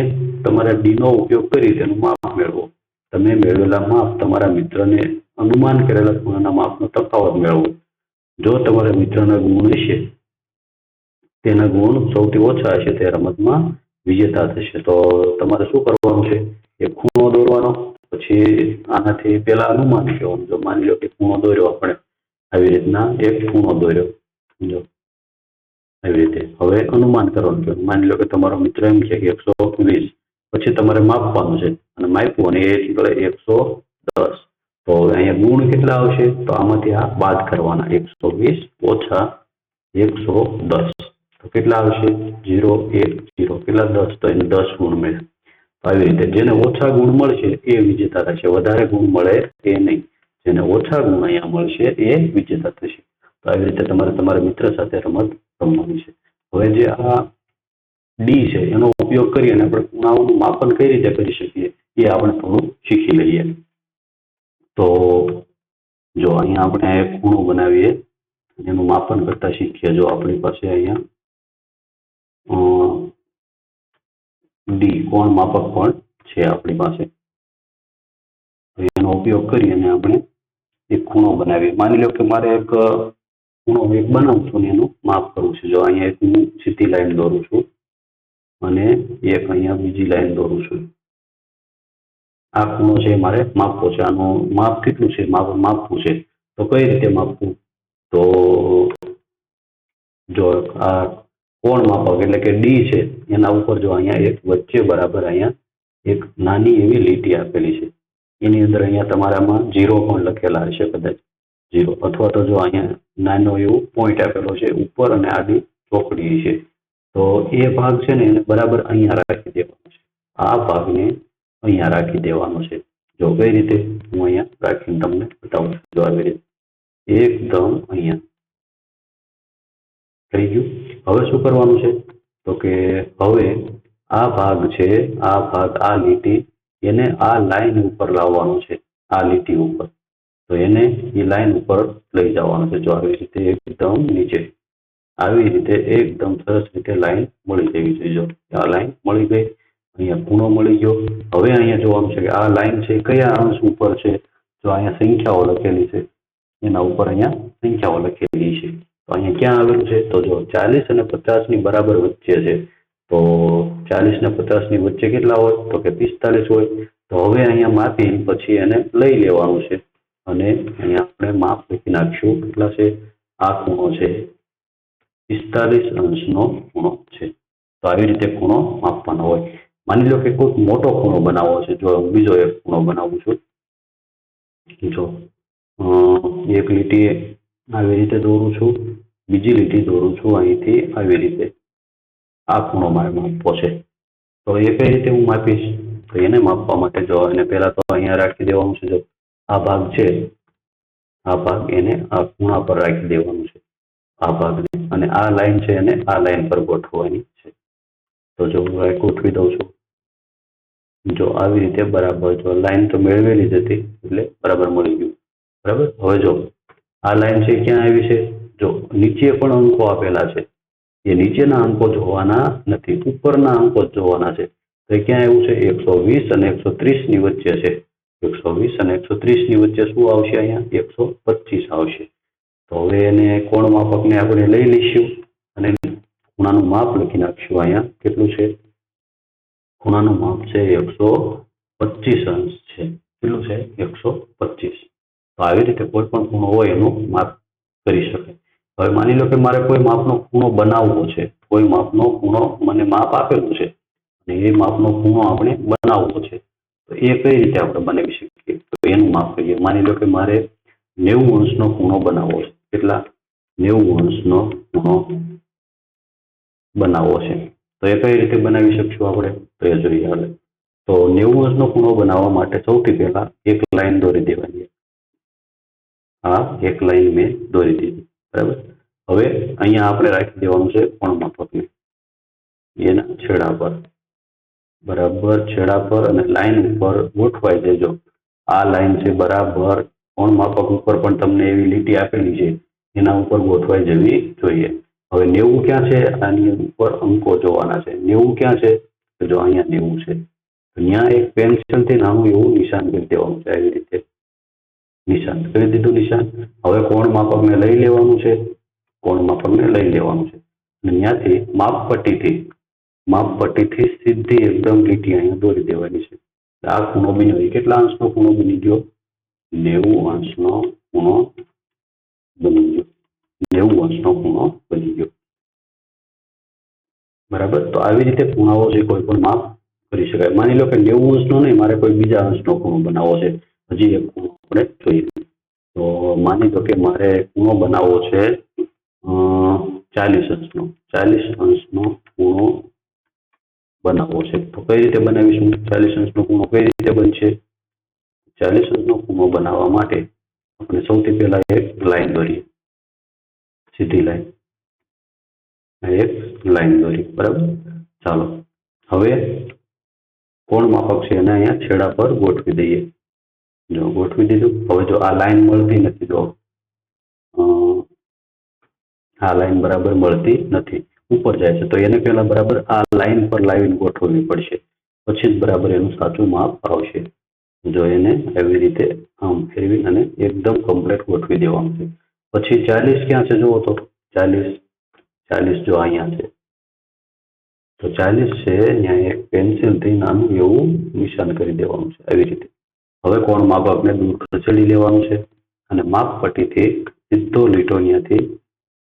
તમારા ડી નો ઉપયોગ કરી તેનું માપ મેળવો. તમે મેળવેલા માપ તમારા મિત્રને અનુમાન કરેલા ખૂણાના માપનો તફાવત મેળવો. જો તમારા મિત્રના ગુણ હશે તેના ગુણ સૌથી ઓછા હશે તે રમતમાં વિજેતા થશે. તો તમારે શું કરવાનું છે? એક ખૂણો દોરવાનો. પછી આનાથી પેલા અનુમાન કહેવાનું. જો માની લો કે ખૂણો દોર્યો આપણે આવી રીતના એક ખૂણો દોર્યો. જો આવી રીતે હવે અનુમાન કરવાનું છે. માની લો કે તમારો મિત્ર એમ છે કે 120. પછી તમારે માપવાનું છે અને માપ્યું અને એ નીકળે 110. તો અહીંયા ગુણ કેટલા આવશે? તો આમાંથી આ બાદ કરવાના. 120 ઓછા 110 તો કેટલા આવશે? 0 1 0 કેટલા? 10. તો એને 10 ગુણ મળે. આવી રીતે જેને ઓછા ગુણ મળશે એ વિજેતા થશે. વધારે ગુણ મળે એ નહીં. જેને ઓછા ગુણ અહીંયા મળશે એ વિજેતા થશે. તો આવી રીતે તમારે તમારા મિત્ર સાથે રમત રમવાની છે. હવે જે આ ડી છે એનો ઉપયોગ કરી અને આપણે ખૂણાઓનું માપન કઈ રીતે કરી શકીએ એ આપણે થોડું શીખી લઈએ. તો જો અહીંયા આપણે એક ખૂણો બનાવીએ એનું માપન કરતા શીખીએ. જો આપણી પાસે અહીંયા ડી કોણ માપક પણ છે આપણી પાસે. એનો ઉપયોગ કરી અને આપણે એક ખૂણો બનાવીએ. માની લો કે મારે એક ખૂણો એક બનાવું છું અને એનું માપ કરવું છે. જો અહીંયા એક હું સીધી લાઈન દોરું છું અને એક અહીંયા બીજી લાઈન દોરું છું. આ ખૂણો છે મારે માપવો છે. આનું માપ કેટલું છે માપવું છે. તો કઈ રીતે માપવું? તો જો આ કોણ માપક એટલે કે ડી છે એના ઉપર જો અહીંયા એક વચ્ચે બરાબર અહીંયા એક નાની એવી લીટી આપેલી છે. એની અંદર અહીંયા તમારામાં 0 પણ લખેલા હશે કદાચ 0 અથવા તો જો અહીંયા નાનો એવો પોઈન્ટ આપેલો છે ઉપર અને આડી ચોકડી છે. તો એ ભાગ છે ને એને બરાબર અહીંયા રાખી દેવાનો છે. આ ભાગને અહીંયા રાખી દેવાનો છે. જો કઈ રીતે હું અહીંયા રાખીને તમને બતાવું છું. જો આવી રીતે એકદમ અહીંયા થઈ ગયું. હવે શું કરવાનું છે? તો કે હવે આ ભાગ છે આ ભાગ આ લીટી એને આ લાઈન ઉપર લાવવાનું છે. આ લીટી ઉપર તો એને એ લાઈન ઉપર લઈ જવાનું છે. જો આવી રીતે એકદમ નીચે આવી રીતે એકદમ સરસ રીતે લાઈન મળી જવી જોઈએ. જો આ લાઈન મળી ગઈ. અહીંયા ખૂણો મળી ગયો. હવે અહીંયા જોવાનું છે કે આ લાઈન છે કયા અંશ ઉપર છે. જો અહીંયા સંખ્યાઓ લખેલી છે એના ઉપર અહીંયા સંખ્યાઓ લખેલી છે. તો અહીંયા ક્યાં આવેલું છે? તો જો 40 અને 50 ની બરાબર વચ્ચે છે. તો 40 ને 50 ની વચ્ચે કેટલા હોય? તો કે 45 હોય. તો હવે અહીંયા માપી પછી એને લઈ લેવાનું છે અને અહીંયા આપણે માપ લખી નાખશું. કેટલા છે? આ ખૂણો છે 45 અંશનો ખૂણો છે. તો આવી રીતે ખૂણો માપવાનો હોય. માની લો કે કોઈ મોટો ખૂણો બનાવવો છે. જો હું બીજો એક ખૂણો બનાવું છું. જો એક લીટી આવી રીતે દોરું છું. બીજી લીટી દોરું છું અહીંથી આવી રીતે. આ ખૂણો મારે માપવો છે. તો એ કઈ રીતે હું માપીશ? તો એને માપવા માટે જો એને પહેલા તો અહીંયા રાખી દેવાનું છે. જો આ ભાગ છે આ ભાગ એને આ ખૂણા પર રાખી દેવાનું છે. આ ભાગને અને આ લાઈન છે એને આ લાઈન પર ગોઠવવાની છે. તો જો હું ગોઠવી દઉં છું. જો આવી રીતે બરાબર. જો લાઈન તો મેળવેલી જ હતી એટલે બરાબર મળી ગયું. બરાબર. હવે જો આ લાઈન છે ક્યાં આવી છે? જો નીચે પણ અંકો આપેલા છે. એ નીચેના અંકો જોવાના નથી, ઉપરના અંકો જ જોવાના છે. તો એ ક્યાં આવ્યું છે? 120 અને 130 ની વચ્ચે છે. 120 અને 130 ની વચ્ચે શું આવશે? અહીંયા 125 આવશે. તો હવે એને કોણ માપકને આપણે લઈ લઈશું અને ખૂણાનું માપ લખી નાખશું. અહીંયા કેટલું છે? ખૂણાનું માપ છે 125 અંશ છે. કેટલું છે? 125. તો આવી રીતે કોઈ પણ ખૂણો હોય એનું માપ કરી શકાય. હવે માની લો કે મારે કોઈ માપનો ખૂણો બનાવવો છે, કોઈ માપનો ખૂણો મને માપ આપેલું છે અને એ માપનો ખૂણો આપણે બનાવવો છે, તો એ કઈ રીતે આપણે બનાવી શકીએ? તો એનું માપ કરીએ. માની લો કે મારે 90 અંશનો ખૂણો બનાવવો છે. કેટલા? 90 અંશનો ખૂણો બનાવવો છે. તો એ કઈ રીતે બનાવી શકશું આપણે? તો એ જોઈએ હાલે. તો 90 અંશનો ખૂણો બનાવવા માટે સૌથી પહેલા એક લાઈન દોરી દેવાની. આ એક લાઈન મેં દોરી દીધી, બરાબર. હવે અહીંયા આપણે રાખી દેવાનું છે કોણ માપકને એના છેડા પર, બરાબર છેડા પર, અને લાઈન ઉપર ગોઠવાઈ દેજો. આ લાઈન છે બરાબર કોણ માપક ઉપર પણ તમને એવી લીટી આપેલી છે એના ઉપર ગોઠવાઈ જવી જોઈએ. હવે 90 ક્યાં છે? આની ઉપર અંકો જોવાના છે. 90 ક્યાં છે? તો જો અહીંયા 90 છે. અહીંયા એક પેન્સિલથી નાનું એવું નિશાન કરી દેવાનું છે. આવી રીતે નિશાન કરી દીધું. નિશાન. હવે કોણ માપકને લઈ લેવાનું છે. કોણ માપકને લઈ લેવાનું છે અને ત્યાંથી માપપટ્ટીથી સીધી એકદમ લીટી અહીંયા દોરી દેવાની છે. આ ખૂણો બન્યો. એ કેટલા અંશનો ખૂણો બની ગયો? 90 અંશનો ખૂણો બની ગયો. 90 અંશનો ખૂણો બની ગયો, બરાબર. તો આવી રીતે ખૂણાઓ છે કોઈ પણ માપ કરી શકાય. માની લો કે 90 અંશનો નહીં, મારે કોઈ બીજા અંશનો ખૂણો બનાવવો છે. હજી એક ખૂણો આપણે જોઈએ. તો માની લો કે મારે ખૂણો બનાવવો છે 40 અંશનો. 40 અંશનો ખૂણો બનાવવો છે. તો કઈ રીતે બનાવીશું? 40 અંશનો ખૂણો કઈ રીતે બનશે? 40 અંશનો ખૂણો બનાવવા માટે આપણે સૌથી પહેલા એક લાઈન દોરીએ, સીધી લાઈન. એક લાઈન દોરી, બરાબર. ચાલો હવે કોણ માપક છે એને અહીંયા છેડા પર ગોઠવી દઈએ. જો ગોઠવી દીધું. હવે જો આ લાઈન મળતી નથી, જો આ લાઈન બરાબર મળતી નથી, ઉપર જાય છે, તો એને પહેલા બરાબર આ લાઈન પર લાવીને ગોઠવવી પડશે, પછી જ બરાબર એનું સાચું માપ આવશે. જો એને એવી રીતે આમ ફેરવી અને એકદમ કમ્પ્લીટ ગોઠવી દેવાનું છે. પછી 40 ક્યાં છે જુઓ તો? 40 જો અહીંયા છે. તો 40 છે ત્યાં એક પેન્સિલથી નાનું એવું નિશાન કરી દેવાનું છે, આવી રીતે. હવે કોણ માપકને દૂર ખસેડી લેવાનું છે અને માપપટ્ટીથી સીધો લીટો ત્યાંથી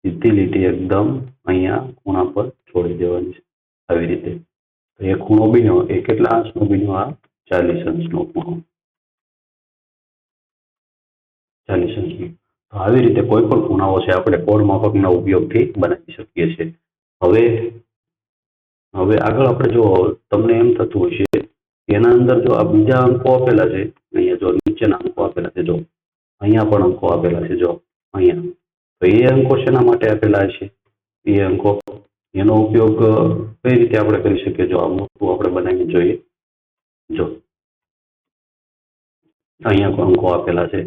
સીધી લીટી એકદમ અહીંયા ખૂણા પર છોડી દેવાની છે, આવી રીતે. તો એ ખૂણો બન્યો એ કેટલા અંશનો બન્યો? આ 40 અંશનો ખૂણો. 40 અંશનો. તો આવી રીતે કોઈ પણ ખૂણાઓ છે આપણે કોણ માપકના ઉપયોગથી બનાવી શકીએ છીએ. હવે આગળ આપણે જો તમને એમ થતું હશે એના અંદર જો આ બીજા અંકો આપેલા છે, અહીંયા જો નીચેના અંકો આપેલા છે, જો અહીંયા પણ અંકો આપેલા છે, જો અહીંયા. તો એ અંકો શેના માટે આપેલા છે? એ અંકો એનો ઉપયોગ કઈ રીતે આપણે કરી શકીએ? જો આ મોટું આપણે બનાવી જોઈએ. જો અહીંયા અંકો આપેલા છે.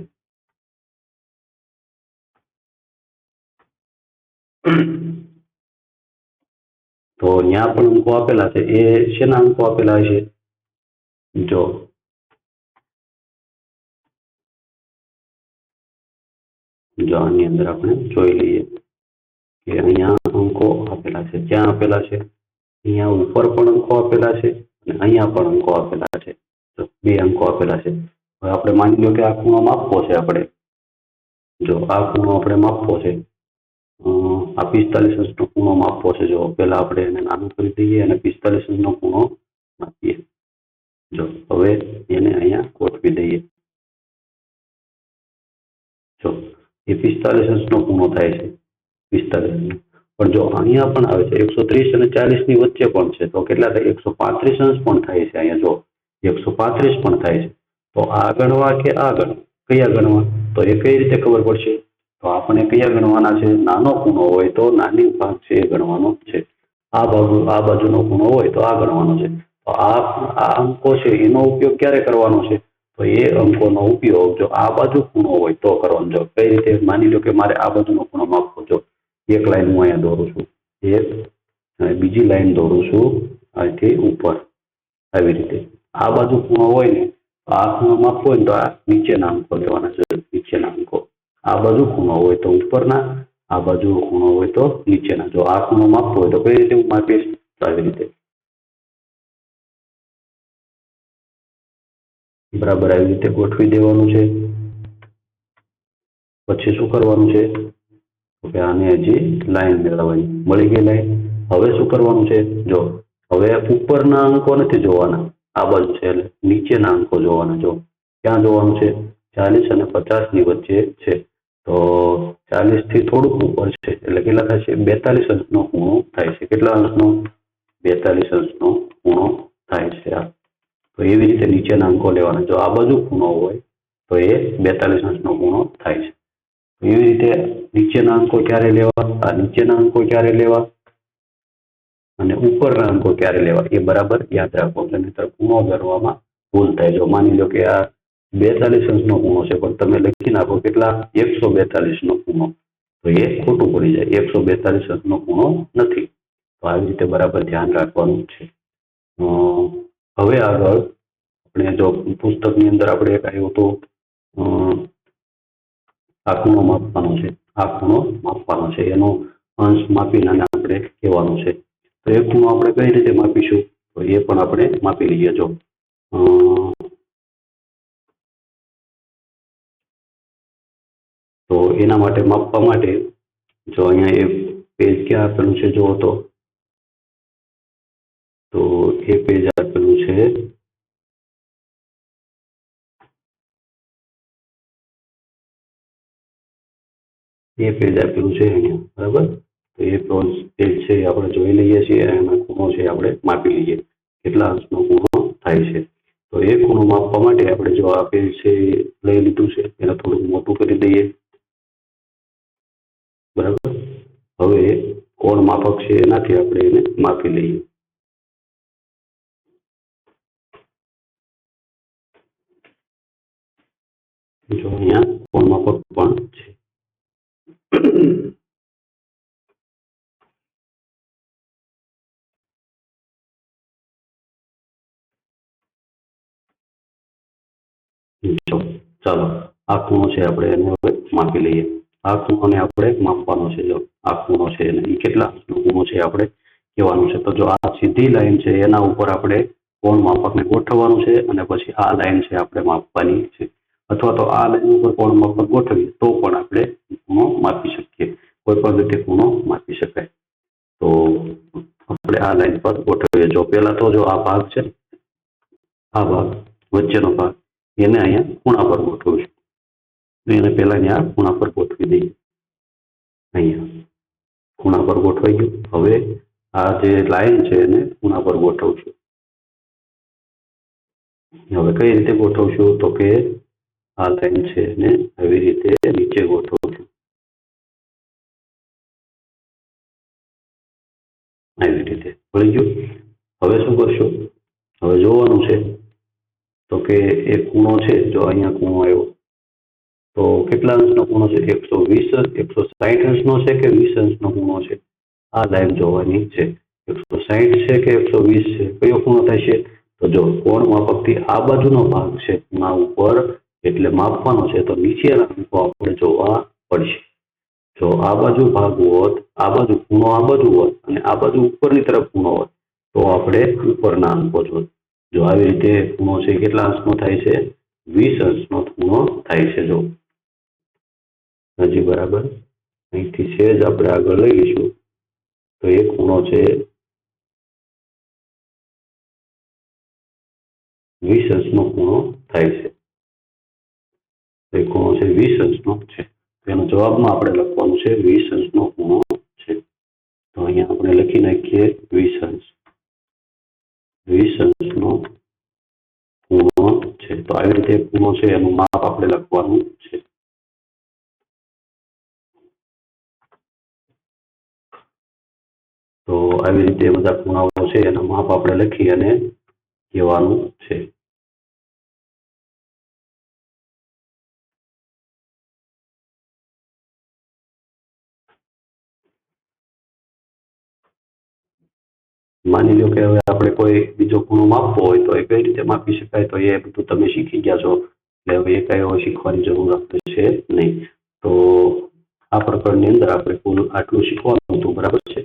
તો ત્યાં પણ અંકો આપેલા છે. એ શેના અંકો આપેલા છે? જો આની અંદર આપણે જોઈ લઈએ કે અહીંયા અંકો આપેલા છે. ક્યાં આપેલા છે? અહીંયા ઉપર પણ અંકો આપેલા છે અને અહીંયા પણ અંકો આપેલા છે. તો બે અંકો આપેલા છે. હવે આપણે માની લો કે આ ખૂણો માપવો છે આપણે. જો આ ખૂણો આપણે માપવો છે, આ 45 અંશનો ખૂણો માપવો છે. જો પહેલા આપણે એને નાનું કરી દઈએ અને 45 અંશનો ખૂણો માપીએ. જો હવે એને અહીંયા ગોઠવી દઈએ. જો એ 45 અંશનો ખૂણો થાય છે, 45. પણ જો અહીંયા પણ આવે છે 130 અને 40 ની વચ્ચે પણ છે, તો કેટલા થાય? 135 અંશ પણ થાય છે. અહીંયા જો 135 પણ થાય છે. તો આ ગણવા કે આ ગણવા? કયા ગણવા? તો એ કઈ રીતે ખબર પડશે? તો આપણે કયા ગણવાના છે? નાનો ખૂણો હોય તો નાની ભાગ છે એ ગણવાનો છે. આ બાજુનો ખૂણો હોય તો આ ગણવાનો છે. તો આ અંકો છે એનો ઉપયોગ ક્યારે કરવાનો છે? તો એ અંકોનો ઉપયોગ જો આ બાજુ ખૂણો હોય તો કરવાનો. જો કઈ રીતે? માની લો કે મારે આ બાજુનો ખૂણો માપવો. જો એક લાઈન હું અહીંયા દોરું છું, એક, અને બીજી લાઈન દોરું છું અહીંથી ઉપર, આવી રીતે. આ બાજુ ખૂણો હોય ને તો આ ખૂણો માપવો હોય ને તો આ નીચેના અંકો લેવાના છે, નીચેના અંકો. આ બાજુ ખૂણો હોય તો ઉપરના, આ બાજુ ખૂણો હોય તો નીચેના. જો આ ખૂણો માપવો હોય તો કઈ રીતે હું માપીશ? તો આવી રીતે. બરાબર આવી રીતે ગોઠવી દેવાનું છે. પછી શું કરવાનું છે? તો કે આને હજી લાઈન મેળવવાની, મળી ગઈ લાઈન. હવે શું કરવાનું છે? જો હવે ઉપરના અંકો નથી જોવાના, આ બાજુ છે એટલે નીચેના અંકો જોવાના. જો ક્યાં જોવાનું છે? 40 અને 50 ની વચ્ચે છે. તો 40 થી થોડુંક ઉપર છે એટલે કેટલા થાય છે? 42 અંશનો ખૂણો થાય છે. કેટલા અંશનો? 42 અંશનો ખૂણો થાય છે. તો એવી રીતે નીચેના અંકો લેવાના. જો આ બાજુ ખૂણો હોય તો એ 42 અંશનો ખૂણો થાય છે. એવી રીતે નીચેના અંકો ક્યારે લેવા, આ નીચેના અંકો ક્યારે લેવા અને ઉપરના અંકો ક્યારે લેવા એ બરાબર યાદ રાખો, એટલે નહીંતર ખૂણો કરવામાં ભૂલ થાય. જો માની લો કે આ 42 અંશનો ખૂણો છે પણ તમે લખી નાખો કેટલા? 142 નો ખૂણો, તો એ ખોટું પડી જાય. 142 અંશનો ખૂણો નથી. તો આવી રીતે બરાબર ધ્યાન રાખવાનું છે. હવે આગળ આપણે જો પુસ્તકની અંદર આપણે એક આવ્યું હતું, આ ખૂણો માપવાનો છે, આ ખૂણો માપવાનો છે, એનો અંશ માપીને આપણે કહેવાનું છે. તો એ ખૂણો આપણે કઈ રીતે માપીશું? તો એ પણ આપણે માપી લઈએ. જો તો એના માટે માપવા માટે જો અહીંયા એક પેજ ક્યાં આપેલું છે જુઓ તો એ પેજ આપેલું છે અહીંયા, બરાબર. તો એ પેજ છે એ આપણે જોઈ લઈએ છીએ અને ખૂણો છે આપણે માપી લઈએ કેટલા અંશનો ખૂણો થાય છે. તો એ ખૂણો માપવા માટે આપણે જો આ પેજ છે લઈ લીધું છે, એને થોડુંક મોટું કરી દઈએ, બરાબર. હવે કોણ માપક છે એનાથી આપણે એને માપી લઈએ. જો અહીંયા કોણ માપક પણ છે. ચાલો આ ખૂણો છે આપણે એને હવે માપી લઈએ. આ ખૂણોને આપણે માપવાનો છે. જો આ ખૂણો છે એને કેટલા અંશનો ખૂણો છે આપણે કહેવાનું છે. તો જો આ સીધી લાઈન છે એના ઉપર આપણે કોણ માપકને ગોઠવવાનું છે અને પછી આ લાઈન છે આપણે માપવાની છે. અથવા તો આ લાઈન ઉપર કોણ માપક ગોઠવીએ તો પણ આપણે ખૂણો માપી શકીએ. કોઈ પણ રીતે ખૂણો માપી શકાય. તો આપણે આ લાઈન પર ગોઠવીએ. જો પહેલા તો જો આ ભાગ છે, આ ભાગ વચ્ચેનો ભાગ, એને અહીંયા ખૂણા પર ગોઠવશું. એને પહેલા અહીંયા ખૂણા પર ગોઠવી દઈએ. અહીંયા ખૂણા પર ગોઠવાઈ ગયું. હવે આ જે લાઈન છે એને ખૂણા પર ગોઠવશું. હવે કઈ રીતે ગોઠવશું? તો કે આ લાઈન છે એને આવી રીતે નીચે ગોઠવશું. આવી રીતે ભળી ગયું. હવે શું કરશું? હવે જોવાનું છે તો કે એ ખૂણો છે, જો અહીંયા ખૂણો આવ્યો તો કેટલા અંશનો ખૂણો છે? 120 160 અંશનો છે કે 20 અંશનો ખૂણો છે? આ લાઈન જોવાની છે. 160 છે કે 120 છે? કયો ખૂણો થશે? તો જો કોણ માપકથી આ બાજુનો ભાગ છે ખૂણા ઉપર એટલે માપવાનો છે, તો નીચેના અંકો આપણે જોવા પડશે. જો આ બાજુ ભાગ હોત, આ બાજુ ખૂણો આ બાજુ હોત અને આ બાજુ ઉપરની તરફ ખૂણો હોત તો આપણે ઉપરના અંકો જોત. જો આવી રીતે ખૂણો છે કેટલા અંશનો થાય છે? 20 અંશનો ખૂણો થાય છે. જો હજી બરાબર અહીંથી સેજ આપણે આગળ લઈ લઈશું તો એ ખૂણો છે 20 અંશનો ખૂણો થાય છે. એ ખૂણો છે 20 અંશનો છે. એનો જવાબમાં આપણે લખવાનું છે 20 અંશનો ખૂણો છે. તો અહીંયા આપણે લખી નાખીએ 20 અંશ. 20 અંશનો ખૂણો છે. તો આવી રીતે ખૂણો છે એનું માપ આપણે લખવાનું છે. તો આવી રીતે બધા ખૂણાઓ છે એના માપ આપણે લખી અને કહેવાનું છે. માની લો કે હવે આપણે કોઈ બીજો ખૂણો માપવો હોય તો એ કઈ રીતે માપી શકાય, તો એ બધું તમે શીખી ગયા છો એટલે હવે એ કઈ શીખવાની જરૂર છે નહીં. તો આ પ્રકરણની અંદર આપણે કુલ આટલું શીખવાનું હતું, બરાબર છે.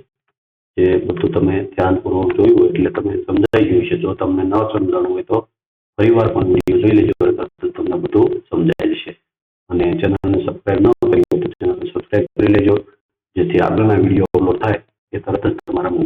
જે બધું તમે ધ્યાનપૂર્વક જોયું એટલે તમે સમજાઈ ગયું છે. જો તમને ન સમજાણું હોય તો ફરીવાર પણ વિડીયો જોઈ લેજો, તમને બધું સમજાય જશે. અને ચેનલને સબસ્ક્રાઇબ ન કરી આગળના વિડીયો અપલોડ થાય એ તરત જ તમારા મોબાઈલ